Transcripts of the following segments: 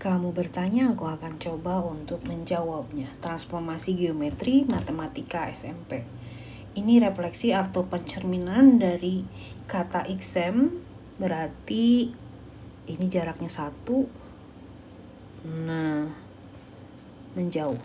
kamu bertanya, aku akan coba untuk menjawabnya. Transformasi geometri matematika SMP. Ini refleksi atau pencerminan dari kata xm, berarti ini jaraknya 1. Nah, menjauh.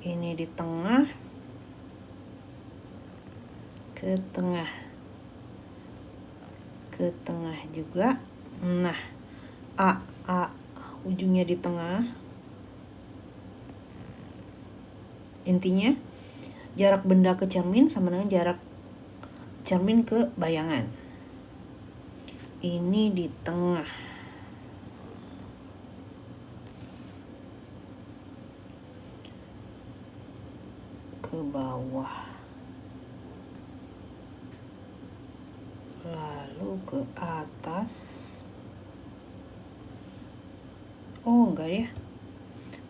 Ini di tengah, ke tengah juga. Nah, A ujungnya di tengah. Intinya jarak benda ke cermin sama dengan jarak cermin ke bayangan. Ini di tengah. Ke bawah. Lalu ke atas. Oh, enggak ya.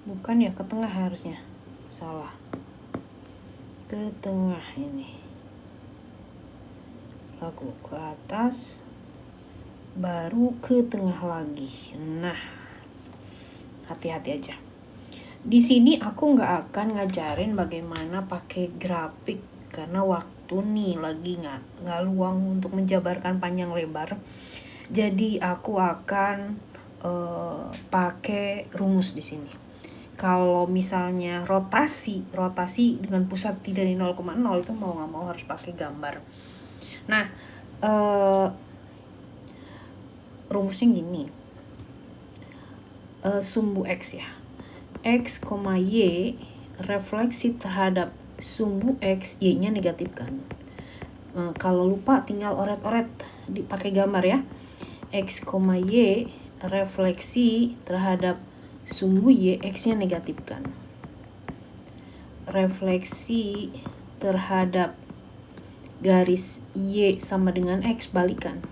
Bukan ya, ke tengah harusnya. Salah. Ke tengah ini. Lalu ke atas. Baru ke tengah lagi. Nah, hati-hati aja. Di sini aku nggak akan ngajarin bagaimana pakai grafik karena waktu nih lagi nggak luang untuk menjabarkan panjang lebar. Jadi aku akan pakai rumus di sini. Kalau misalnya rotasi dengan pusat tidak di 0,0 itu mau nggak mau harus pakai gambar. Nah, rumusnya gini. Sumbu X ya. X, Y refleksi terhadap sumbu X, Y-nya negatifkan. Kalau lupa tinggal oret-oret dipakai gambar ya. X, Y refleksi terhadap sumbu Y, X-nya negatifkan. Refleksi terhadap garis Y sama dengan X, balikan.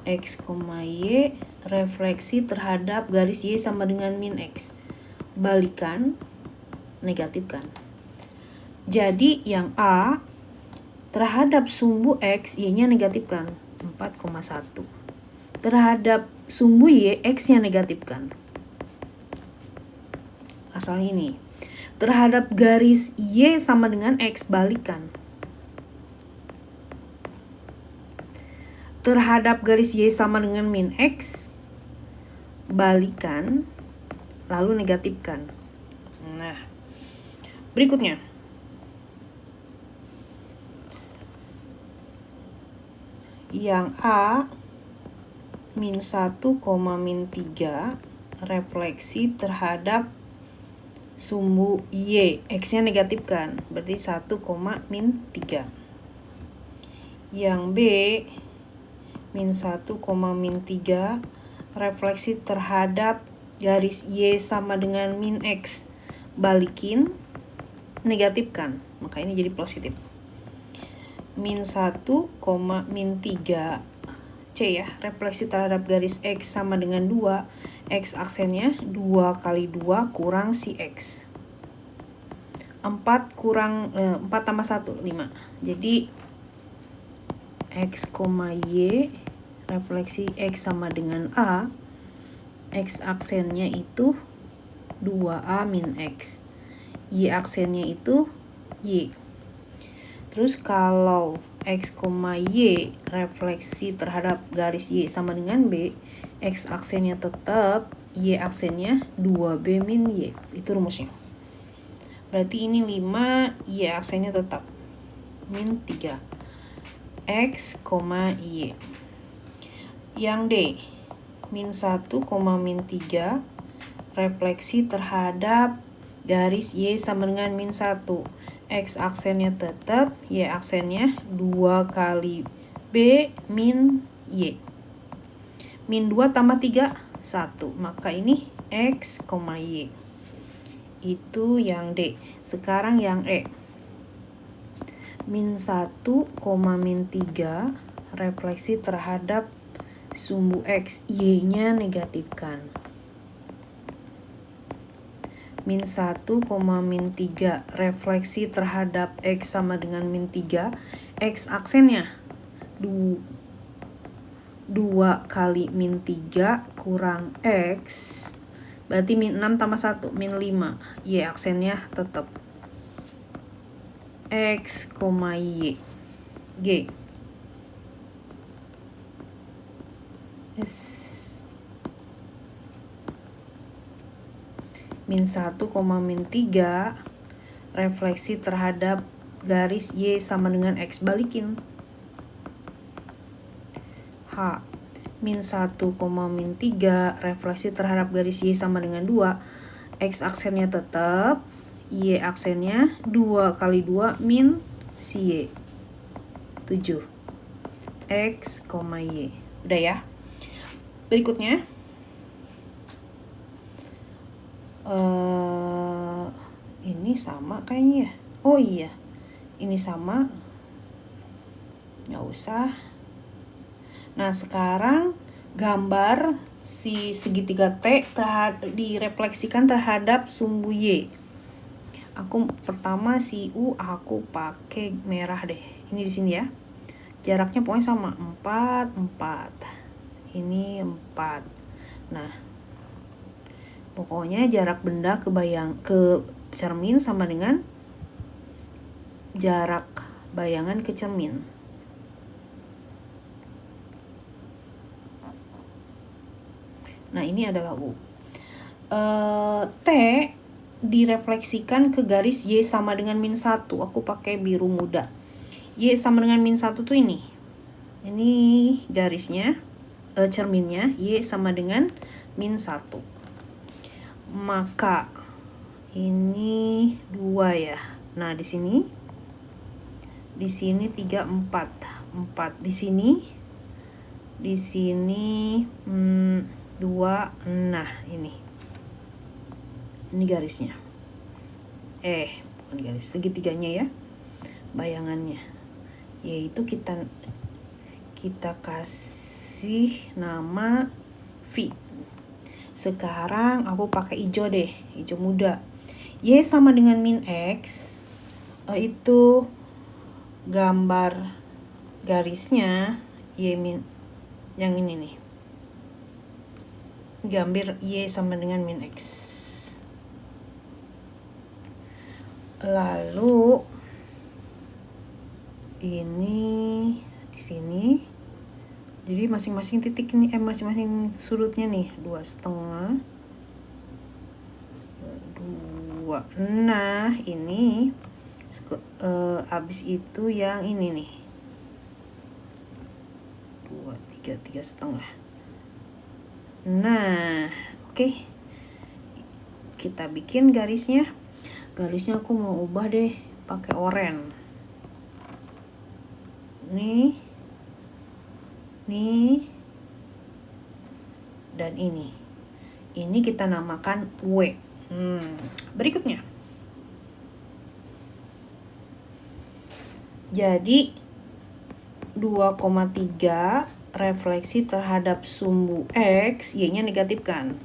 X, Y refleksi terhadap garis Y sama dengan min X, balikan, negatifkan. Jadi yang A terhadap sumbu X, Y-nya negatifkan 4,1. Terhadap sumbu Y, X-nya negatifkan. Asal ini. Terhadap garis Y sama dengan X, balikan. Terhadap garis Y sama dengan min X, balikan, lalu negatifkan. Nah, berikutnya. Yang A min 1, min 3 refleksi terhadap sumbu Y, X-nya negatifkan, berarti 1, min 3. Yang B min 1, min 3 refleksi terhadap garis Y sama dengan min X, balikin, negatifkan, maka ini jadi positif. Min 1, min 3 C ya, refleksi terhadap garis X sama dengan 2, X aksennya 2 kali 2 kurang si X. 4 tambah 1, 5. Jadi X, Y refleksi X sama dengan A, X aksennya itu 2A min X, Y aksennya itu Y. Terus kalau X, Y refleksi terhadap garis Y sama dengan B, X aksennya tetap, Y aksennya 2B min Y. Itu rumusnya. Berarti ini 5, Y aksennya tetap, min 3. X, Y. Yang D, min 1, min 3 refleksi terhadap garis Y sama dengan min 1. X aksennya tetap, Y aksennya 2 kali B min Y. Min 2 tambah 3, 1. Maka ini X, Y. Itu yang D. Sekarang yang E. Min 1, min 3 refleksi terhadap sumbu X, Y-nya negatifkan. Min 1, min 3 refleksi terhadap X sama dengan min 3, X aksennya 2 kali min 3 kurang X, berarti min 6 tambah 1, min 5. Y aksennya tetap X, Y. G. S. Min 1, min 3 refleksi terhadap garis Y sama dengan X, balikin. H. Min 1, min 3 refleksi terhadap garis Y sama dengan 2. X aksennya tetap, Y aksennya 2 kali 2 min si Y. 7. X, Y. Udah ya. Berikutnya. Ini sama kayaknya ya. Oh iya. Ini sama. Nggak usah. Nah, sekarang gambar si segitiga T direfleksikan terhadap sumbu Y. Aku pertama si U aku pakai merah deh. Ini di sini ya. Jaraknya pokoknya sama, 4, 4. Ini 4. Nah, pokoknya jarak benda ke cermin sama dengan jarak bayangan ke cermin. Nah, ini adalah U. T direfleksikan ke garis Y sama dengan min 1. Aku pakai biru muda. Y sama dengan min 1 tuh ini. Ini garisnya, cerminnya. Y sama dengan min 1. Maka ini 2 ya. Nah, di sini 3, 4. 4 di sini. Di sini 2. Nah, ini garisnya. Bukan garis, segitiganya ya. Bayangannya. Yaitu kita kasih nama V. Sekarang aku pakai hijau deh, hijau muda. Y sama dengan min X. Itu gambar garisnya Y min, yang ini nih. Gambar Y sama dengan min X. Lalu ini di sini. Jadi masing-masing titik ini, masing-masing sudutnya nih 2,5. 2. Nah, ini habis itu yang ini nih. 2, 3,5. Nah, oke. Kita bikin garisnya. Garisnya aku mau ubah deh pakai oranye. Nih, dan ini kita namakan W. Berikutnya, jadi 2,3 refleksi terhadap sumbu X, Y-nya negatifkan.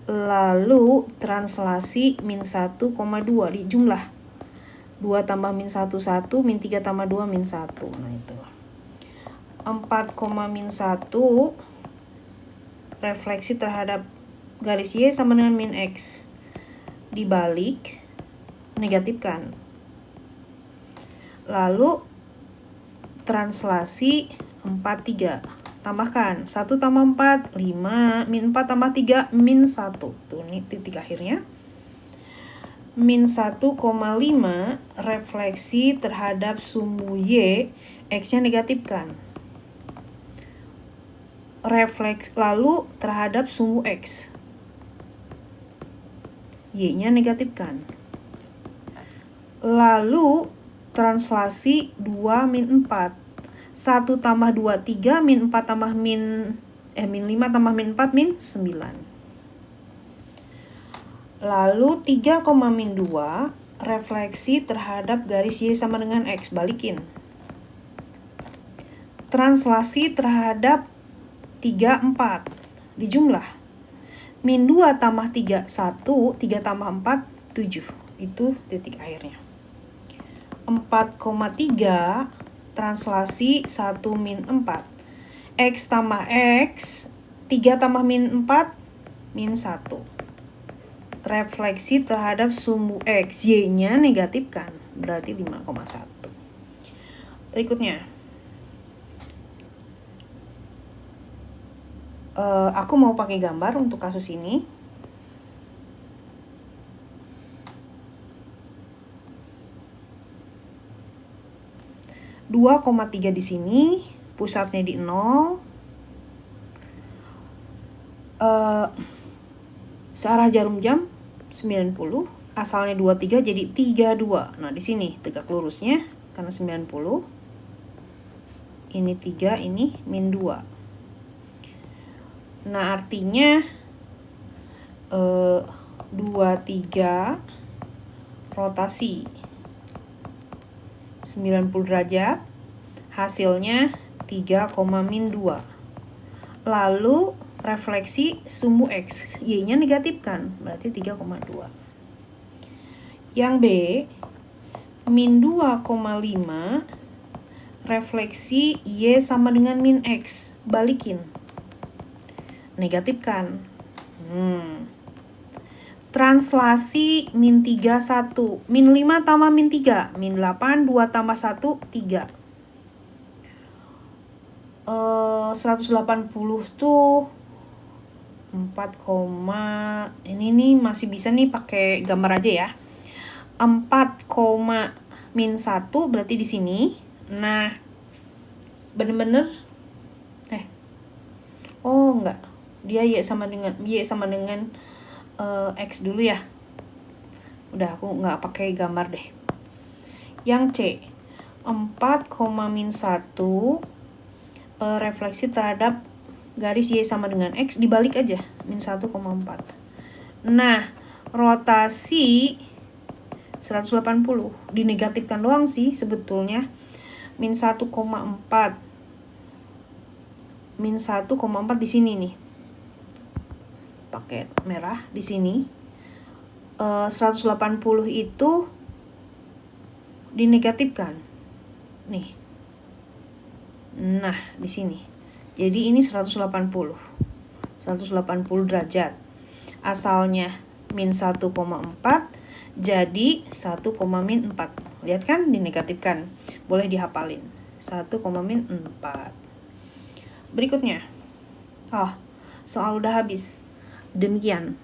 Lalu translasi min 1,2 di jumlah 2 tambah min 1, 1, min 3 tambah 2, min 1. Nah, itu 4, min 1 refleksi terhadap garis Y sama dengan min X. Dibalik, negatifkan. Lalu translasi 4, 3. Tambahkan 1 tambah 4, 5. Min 4 tambah 3, min 1. Tuh, ini titik akhirnya. Min 1,5 refleksi terhadap sumbu Y, X-nya negatifkan. Refleks lalu terhadap sumbu X, Y-nya negatifkan. Lalu translasi 2 min 4. 1 tambah 2, 3. Min 4 tambah min 5 tambah min 4, min 9. Lalu 3, min 2 refleksi terhadap garis Y sama dengan X. Balikin. Translasi terhadap 3, 4. Dijumlah. Min 2 tambah 3, 1. 3 tambah 4, 7. Itu titik akhirnya. 4, 4,3 translasi 1 min 4. X tambah X, 3 tambah min 4, min 1. Refleksi terhadap sumbu X, Y-nya negatif kan, berarti 5,1. Berikutnya. Aku mau pakai gambar untuk kasus ini. Dua koma tiga di sini, pusatnya di 0. Searah jarum jam 90, asalnya 23 jadi 32. Nah, di sini tegak lurusnya karena 90. Ini 3, ini min 2. Nah, artinya 23 rotasi 90 derajat, hasilnya 3, min 2. Lalu refleksi sumbu X, Y-nya negatif kan, berarti 3,2. Yang B, min 2,5, refleksi Y sama dengan min X, balikin. Negatif kan. Translasi min 3, 1. Min 5 tambah min 3, min 8, 2 tambah 1, 3. 180 tuh 4, ini nih masih bisa nih pakai gambar aja ya. 4, min 1 berarti di sini. Nah, bener-bener oh enggak. Dia Y sama dengan X dulu ya. Udah, aku nggak pakai gambar deh. Yang C, 4, min 1 refleksi terhadap garis Y sama dengan X, dibalik aja, min 1,4. Nah, rotasi 180, dinegatifkan doang sih sebetulnya. Min 1,4. Min 1,4 di sini nih. Pakai merah di sini. 180 itu dinegatifkan. Nih. Nah, di sini. Jadi ini 180 derajat. Asalnya min 1,4 jadi 1, min 4. Lihat kan, dinegatifkan. Boleh dihafalin. 1, min 4. Berikutnya. Soal udah habis. Demikian.